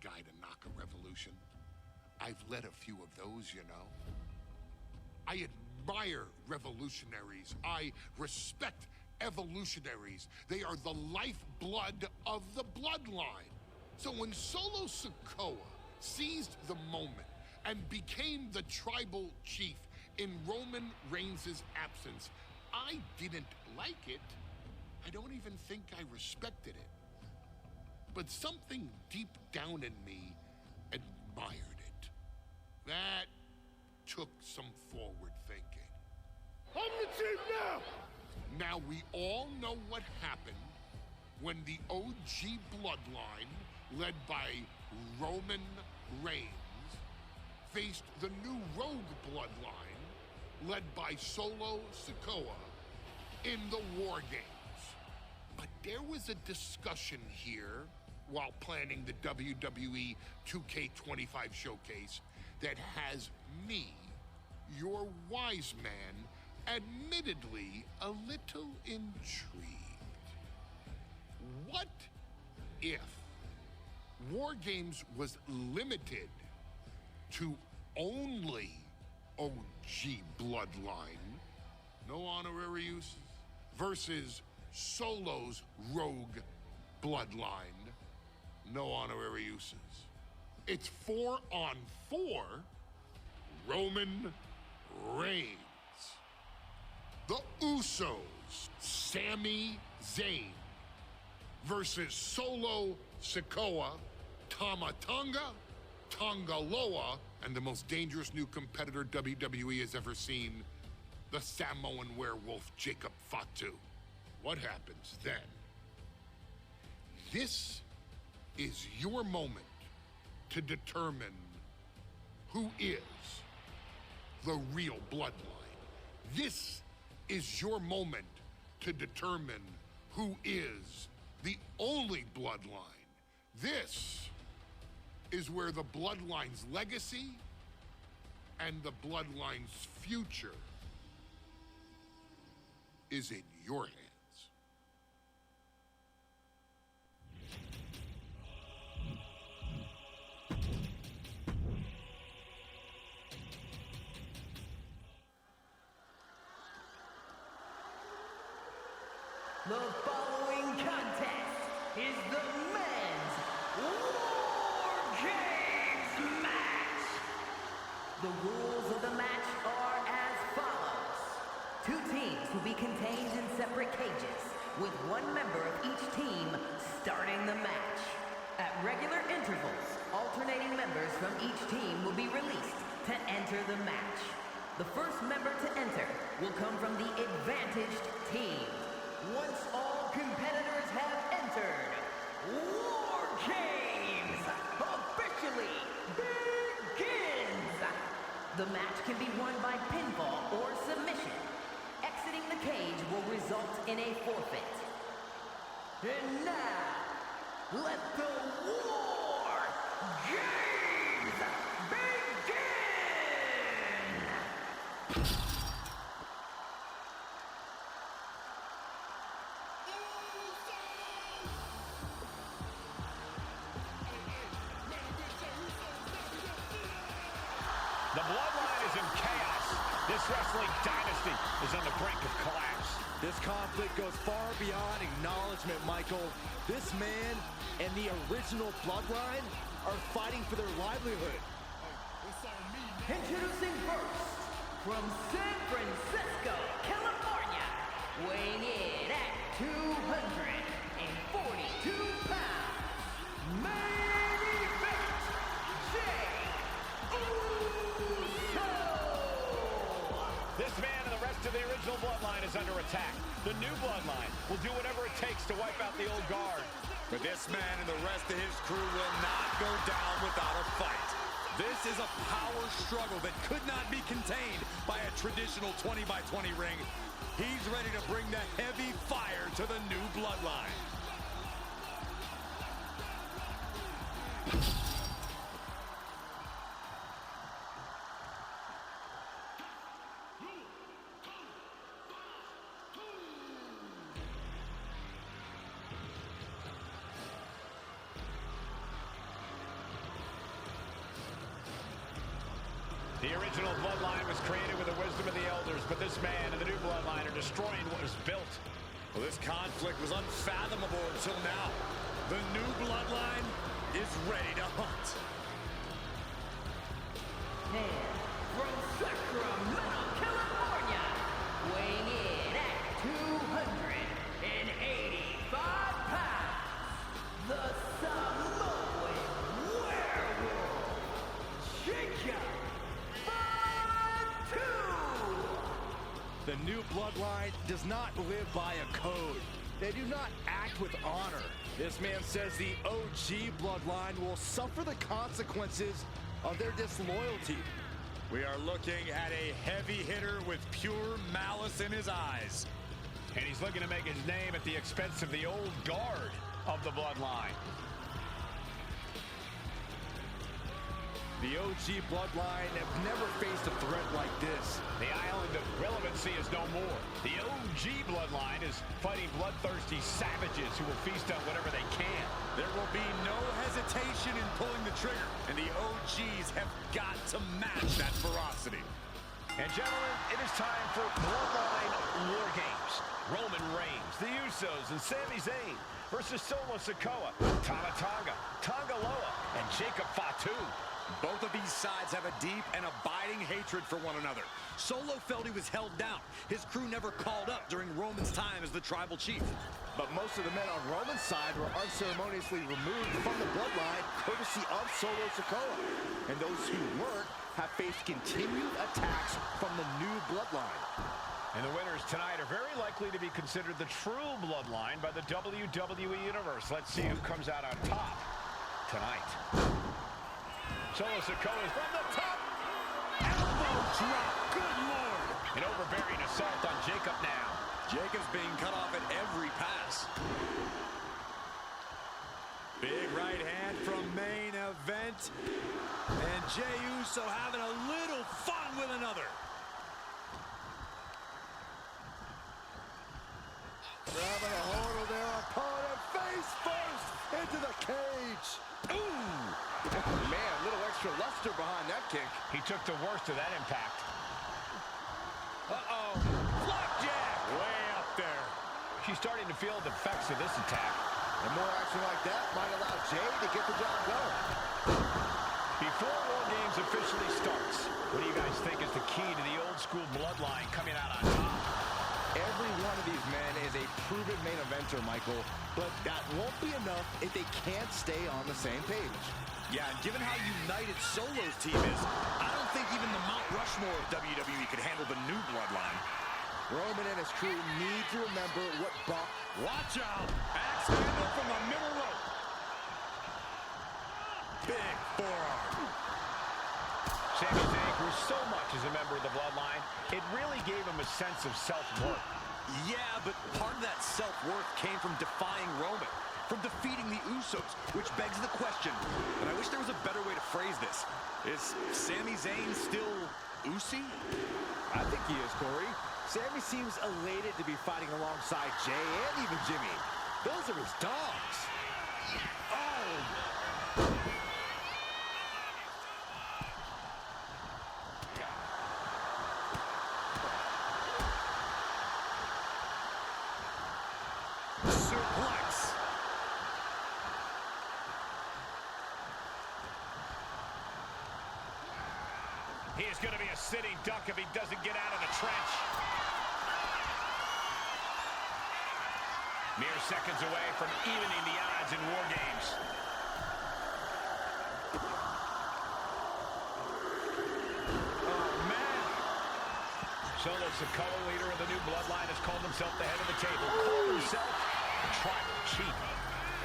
guy to knock a revolution. I've led a few of those, you know. I admire revolutionaries. I respect evolutionaries. They are the lifeblood of the bloodline. So when Solo Sikoa seized the moment and became the tribal chief in Roman Reigns' absence, I didn't like it. I don't even think I respected it. But something deep down in me admired it. That took some forward thinking. I'm the chief now! Now we all know what happened when the OG bloodline, led by Roman Reigns, faced the new rogue bloodline, led by Solo Sikoa, in the WarGames. But there was a discussion here while planning the WWE 2K25 showcase that has me, your wise man, admittedly a little intrigued. What if WarGames was limited to only OG bloodline, no honorary uses, versus Solo's rogue bloodline, no honorary uses? It's 4-on-4 Roman Reigns. The Usos, Sami Zayn, versus Solo Sikoa, Tama Tonga, Tongaloa, and the most dangerous new competitor WWE has ever seen, the Samoan werewolf Jacob Fatu. What happens then? This is your moment to determine who is the real bloodline. This is your moment to determine who is the only bloodline. This is where the bloodline's legacy and the bloodline's future is in your hands. The following contest is the men's WarGames match. The rules of the match are as follows. 2 teams will be contained in separate cages, with 1 member of each team starting the match. At regular intervals, alternating members from each team will be released to enter the match. The first member to enter will come from the advantaged team. Once all competitors have entered, WarGames officially begins! The match can be won by pinfall or submission. Exiting the cage will result in a forfeit. And now, let the WarGames begin! The Bloodline is in chaos. This wrestling dynasty is on the brink of collapse. This conflict goes far beyond acknowledgement, Michael. This man and the original Bloodline are fighting for their livelihood. Introducing first, from San Francisco, California, weighing in at 242 pounds, main event, Jey Uso! This man and the rest of the original Bloodline is under attack. The new Bloodline will do whatever it takes to wipe out the old guard. But this man and the rest of his crew will not go down without a fight. This is a power struggle that could not be contained by a traditional 20-by-20 ring. He's ready to bring the heavy fire to the new Bloodline. The original Bloodline was created with the wisdom of the elders, but this man and the new Bloodline are destroying what was built. Well, this conflict was unfathomable until now. The new Bloodline is ready to hunt. And from Sacramento, California, weighing in at 285 pounds, the Samoan Werewolf, Jacob. The new Bloodline does not live by a code. They do not act with honor. This man says the OG Bloodline will suffer the consequences of their disloyalty. We are looking at a heavy hitter with pure malice in his eyes. And he's looking to make his name at the expense of the old guard of the Bloodline. The OG Bloodline have never faced a threat like this. The island of relevancy is no more. The OG Bloodline is fighting bloodthirsty savages who will feast on whatever they can. There will be no hesitation in pulling the trigger, and the OGs have got to match that ferocity. And gentlemen, it is time for Bloodline WarGames. Roman Reigns, the Usos, and Sami Zayn versus Solo Sikoa, Tama Tonga, Tonga Loa, and Jacob Fatu. Both of these sides have a deep and abiding hatred for one another. Solo felt he was held down. His crew never called up during Roman's time as the tribal chief. But most of the men on Roman's side were unceremoniously removed from the Bloodline courtesy of Solo Sikoa. And those who weren't have faced continued attacks from the new Bloodline. And the winners tonight are very likely to be considered the true Bloodline by the WWE Universe. Let's see who comes out on top tonight. Solo Sikoa is from the top. Elbow drop, good lord. An overbearing assault on Jacob now. Jacob's being cut off at every pass. Big right hand from main event. And Jey Uso having a little fun with another. Grabbing a hold of their opponent face first into the cage. Ooh! Man, a little extra luster behind that kick. He took the worst of that impact. Uh-oh. Flapjack! Way up there. She's starting to feel the effects of this attack. And more action like that might allow Jey to get the job done. Before WarGames officially starts, what do you guys think is the key to the old school Bloodline coming out on top? Every one of these men is a proven main eventer, Michael, but that won't be enough if they can't stay on the same page. Yeah, and given how united Solo's team is, I don't think even the Mount Rushmore of WWE could handle the new Bloodline. Roman and his crew need to remember what Buck. Watch out! Axe handle from the middle rope. Big forearm. Sami Zayn grew so much as a member of the Bloodline, it really gave him a sense of self-worth. Yeah, but part of that self-worth came from defying Roman, from defeating the Usos, which begs the question, and I wish there was a better way to phrase this. Is Sami Zayn still Usi? I think he is, Corey. Sami seems elated to be fighting alongside Jey and even Jimmy. Those are his dogs. Oh! Suplex. He is going to be a sitting duck if he doesn't get out of the trench. Mere seconds away from evening the odds in WarGames. Oh, man. Solo Sikoa, leader of the new Bloodline, has called himself the head of the table. Called himself the tribal chief.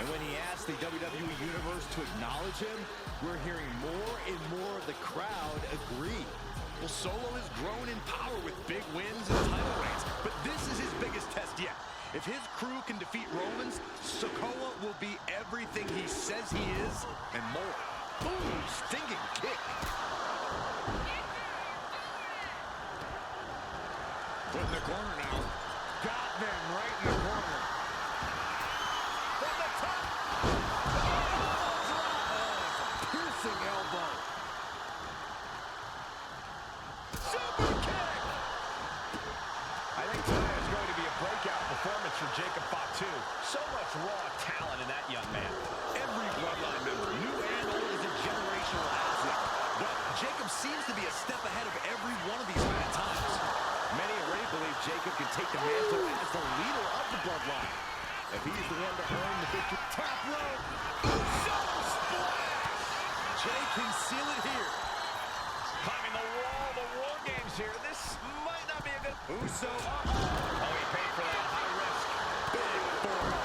And when he asked the WWE Universe to acknowledge him, we're hearing more and more of the crowd agree. Well, Solo has grown in power with big wins and title reigns, but this is his biggest test yet. If his crew can defeat Romans, Sikoa will be everything he says he is and more. Boom! Stinging kick. Put in the corner now. Got them right in the corner. From the top. Piercing elbow. Super kick! I think tonight is going to be a breakout performance for Jacob Fatu. So much raw talent in that young man. Every Bloodline member, new and old, is a generational athlete. But Jacob seems to be a step ahead of every one of these men at times. Many already believe Jacob can take the mantle as the leader of the Bloodline. If he's the one to earn the victory. Top rope. Uso splash. Jay can seal it here. Climbing the wall, the WarGames here. This might not be a good... Uso. Oh, he paid for that high risk. Big forearm.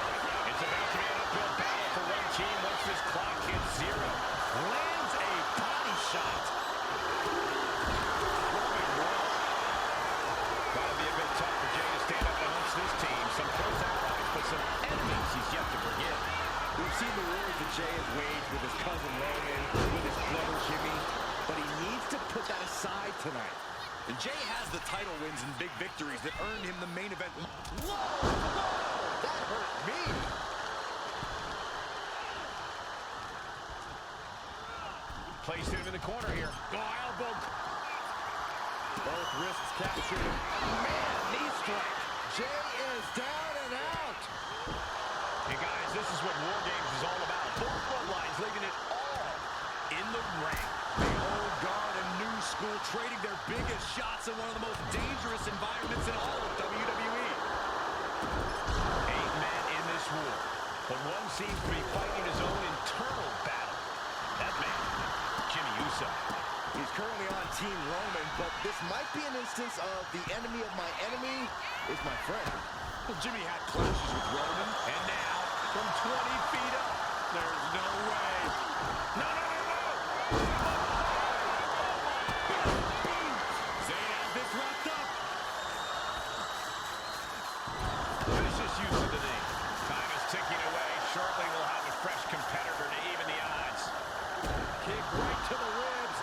It's about to be an uphill battle for one team once this clock hits zero. Lands a body shot. Gotta be a bit tough for Jay to stand up amongst this team. Some close allies, but some enemies he's yet to forgive. We've seen the wars that Jay has waged with his cousin Roman, with his brother Jimmy, but he needs to put that aside tonight. And Jay has the title wins and big victories that earned him the main event. Whoa! Whoa! That hurt me! Placed him in the corner here. Oh, elbow. Both wrists captured. Man, knee strike. Jay is down and out. Hey guys, this is what WarGames is all about. Both bloodlines leaving it all in the ring. The old guard and new school trading their biggest shots in one of the most dangerous environments in all of WWE. 8 men in this war, but one seems to be fighting his own internal battle. That man, Jimmy Uso. He's currently on Team Roman, but this might be an instance of the enemy of my enemy is my friend. Well, Jimmy had clashes with Roman, and now from 20 feet up, there's no way. No, no, no, no! Zayn has this wrapped up. Vicious use of the knee. Time is ticking away. Shortly we'll have a fresh competitor to even the odds. Kick right to the ribs.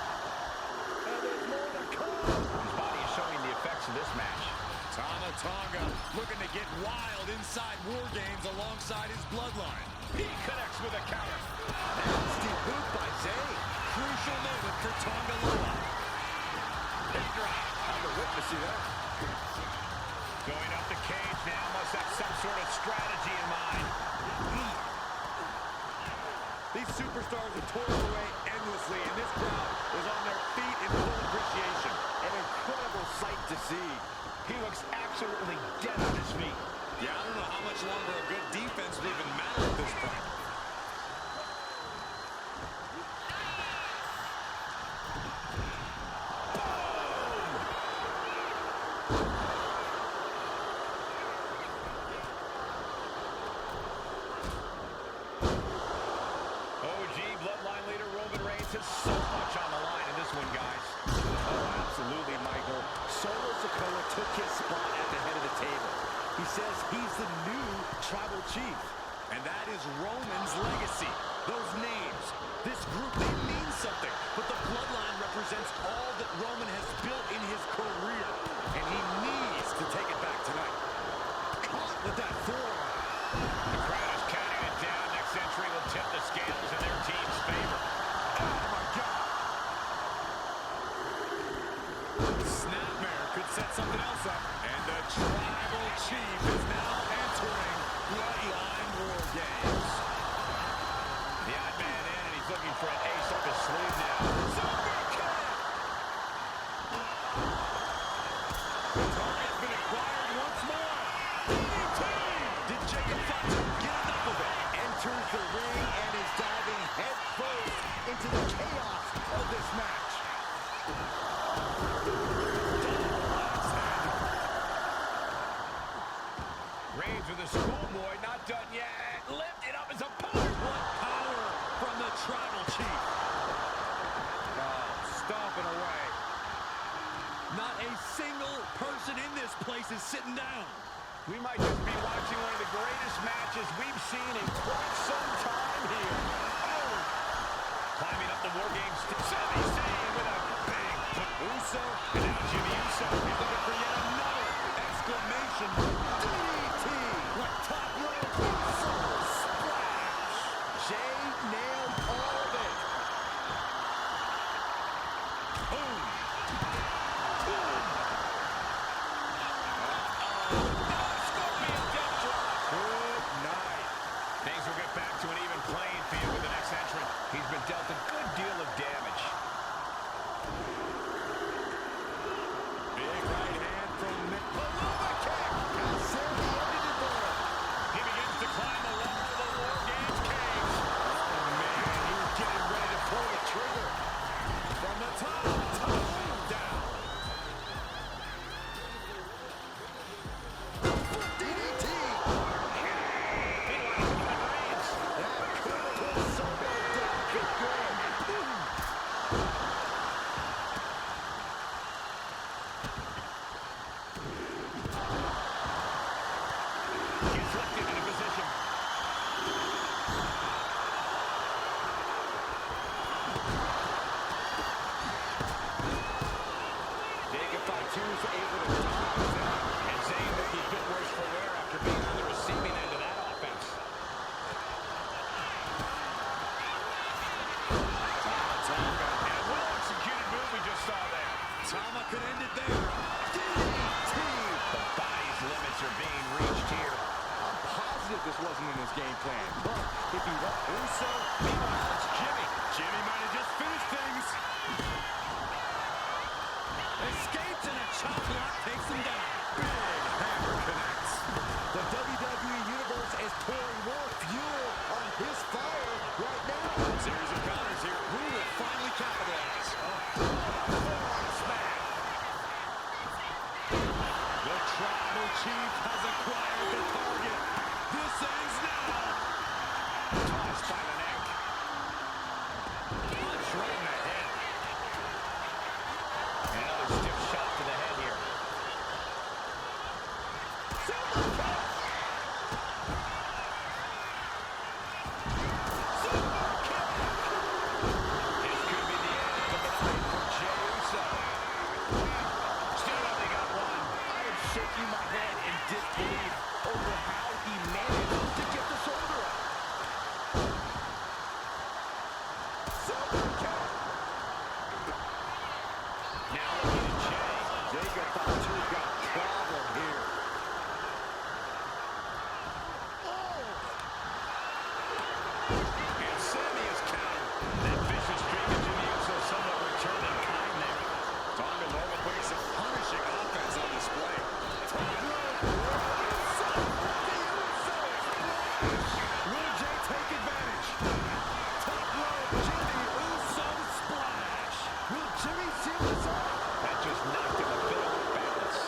And there's more to come. His body is showing the effects of this match. Tonga looking to get wild inside WarGames alongside his bloodline. He connects with a counter. Nasty boot by Zay. Crucial moment for Tonga Loa. Big drop. I'm a witness to that. Going up the cage now. Must have some sort of strategy in mind. These superstars have toiled away endlessly, and this crowd is on their feet in full appreciation. An incredible sight to see. He looks absolutely dead on his feet. Yeah, I don't know how much longer a good defense will even matter at this point. OG Bloodline leader Roman Reigns has so much on the line in this one, guys. Oh, absolutely, Michael. Solo Sikoa took his spot at the head of the table. He says he's the new tribal chief. And that is Roman's legacy. Those names, this group, they mean something. But the bloodline represents all that Roman has built in his career. And he needs to take it back tonight. Caught with that forearm. The crowd is counting it down. Next entry will tip the scales in their team's favor. Oh, my God. Snapmare could set something else up. And the tribal chief is now entering Bloodline WarGames. The odd man in, and he's looking for an ace up his sleeve now. Super kick! The target's been acquired once more. DDT! Did Jacob Fatu get enough of it? Enters the ring and is diving head first into the chaos of this match. Reigns with a schoolboy, not done yet. Lifted up his opponent. What power from the tribal chief. Oh, stomping away. Not a single person in this place is sitting down. We might just be watching one of the greatest matches we've seen in quite some time here. Oh! Climbing up the WarGames. Sami Zayn with a big Uso. And now Jimmy Uso. He's looking for yet another exclamation. DDT. Like top rope. Splash. Jay nailed all of it. Boom. he was able to dodge that. And Zayn looking a bit worse for wear after being on the receiving end of that offense. And a well-executed move we just saw there. Tama could end it there. DDT. The body's limits are being reached here. I'm positive this wasn't in his game plan, but if he won't do so, Meanwhile, it's Jimmy. Jimmy might have just finished things. Escapes and a chop block takes him down. Big hammer connects. the WWE Universe is pouring more fuel on his fire right now. Series of counters here. Who will finally capitalize? Forearm smash. The Tribal Chief has acquired the target. This ends now. Tossed by the neck. Punch right in the head. And another stiff shot to the head here. This could be the end of the night for Jey Uso. Still only got one. I am shaking my head in disbelief over how he managed to get the shoulder up. Now looking at Jey. Jacob thought he got a problem here. And Sami is countered. That vicious streak of Jimmy Uso somewhat returned in kind there. Tonga Loa putting some punishing offense on display. Will Jey take advantage? Top rope, Jimmy Uso splash. Will Jimmy seal this up? That just knocked him a bit off balance.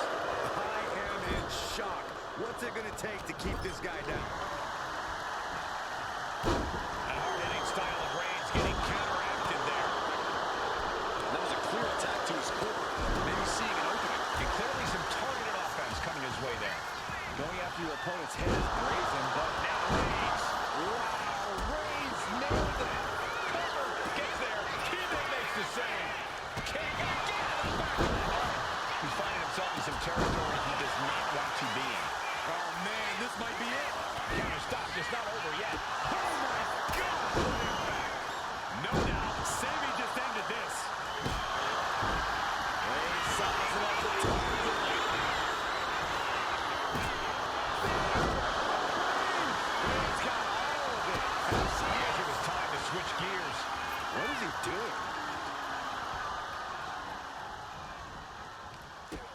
I am in shock. What's it going to take to keep this guy down? A hard-hitting style of Reigns getting counteracted there. That was a clear attack to his core. Maybe seeing an opening. And clearly some targeted offense coming his way there. Going after your opponent's head is brazen, but Now Reigns. wow, Reigns nailed it. Cover. Gets there. Teammate makes the save. Kick. Again. Back of the head. He's finding himself in some territory he does not want to be in. Oh, man, this might be it. Counter stop just not over yet. Oh, my God. What impact. No doubt, Sami just ended this. Reigns sizing up the target. Reigns got all of it. I guess it was time to switch gears. What is he doing?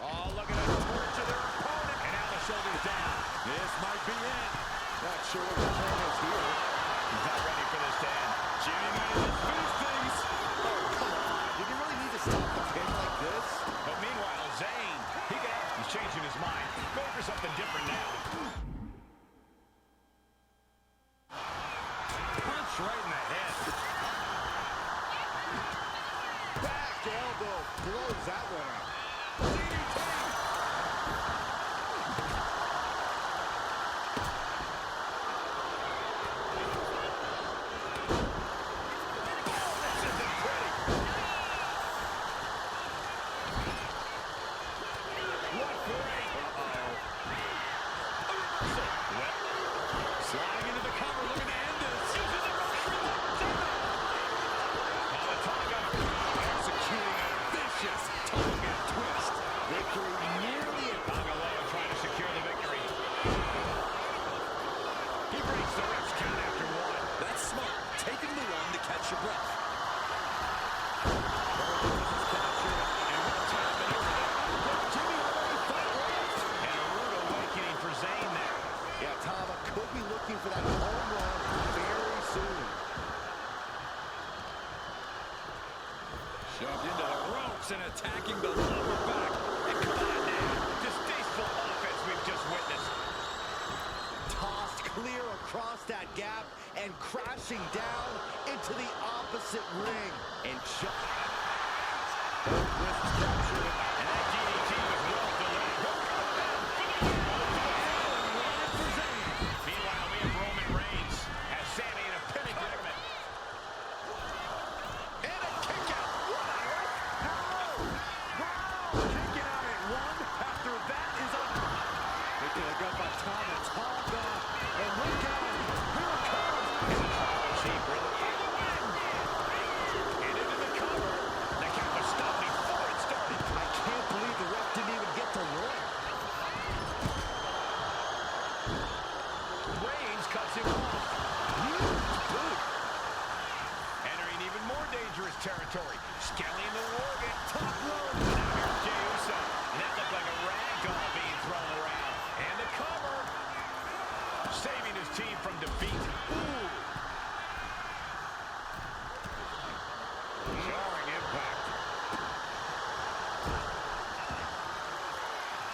Oh, look at the torture their opponent. And now the shoulders down. This might be it. Not sure what the plan is here. He's not ready for this to end. Jimmy might have just finished things. Oh, come on. Did you really need to stop the pin like this? But meanwhile, Zayn, he's changing his mind. Going for something different now. Punch right in the head. Back elbow blows that one out. Sliding into the cover, looking to end this. Executing a vicious Tonga twist. Victory nearly in. Tonga Loa trying to secure the victory. He breaks the ref's count after one. That's smart. Taking the one to catch your breath. And a rude awakening for Zayn there. Yeah, Tama could be looking for that home run very soon. Shoved into the ropes and attacking the lower back. And come on now. Distasteful offense we've just witnessed. Tossed clear across that gap and crashing down into the opposite ring. And And that DDT was well delayed. Meanwhile, we have Roman Reigns as Sami in a pinning predicament. And a kick out. What on earth? How? Kick it out at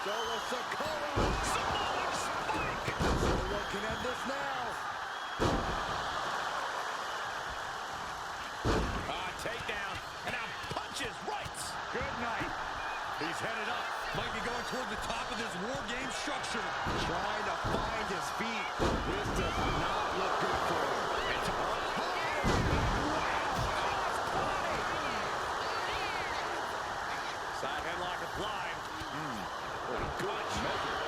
Solo Sikoa. Samoan spike. Solo can end this now. Takedown. And now punches rights. Good night. He's headed up. Might be going toward the top of this War Game structure. Trying to find his feet. This does not look good for him. Side headlock applied. Good measure.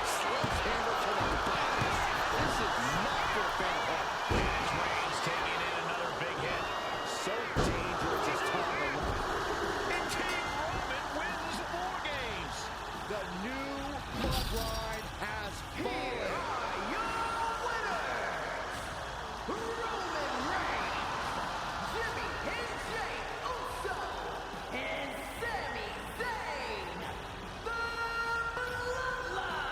Sledgehammer to the body. This is not for a fan of heart. As Reigns taking in another big hit. So dangerous as Tonga left. And Team Roman wins the War Games. The new bloodline has fallen. Are your winners, Roman Reigns, Jimmy H.J. Uso, and Sami Zayn, the Bloodline.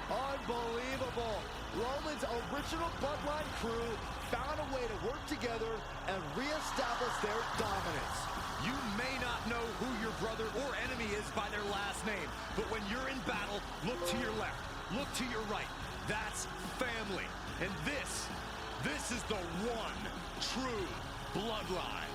Unbelievable. Roman's original bloodline crew found a way to work together and reestablish their dominance. You may not know who your brother or enemy is by their last name, but when you're in battle, look to your left, look to your right. That's family. And this is the one true bloodline.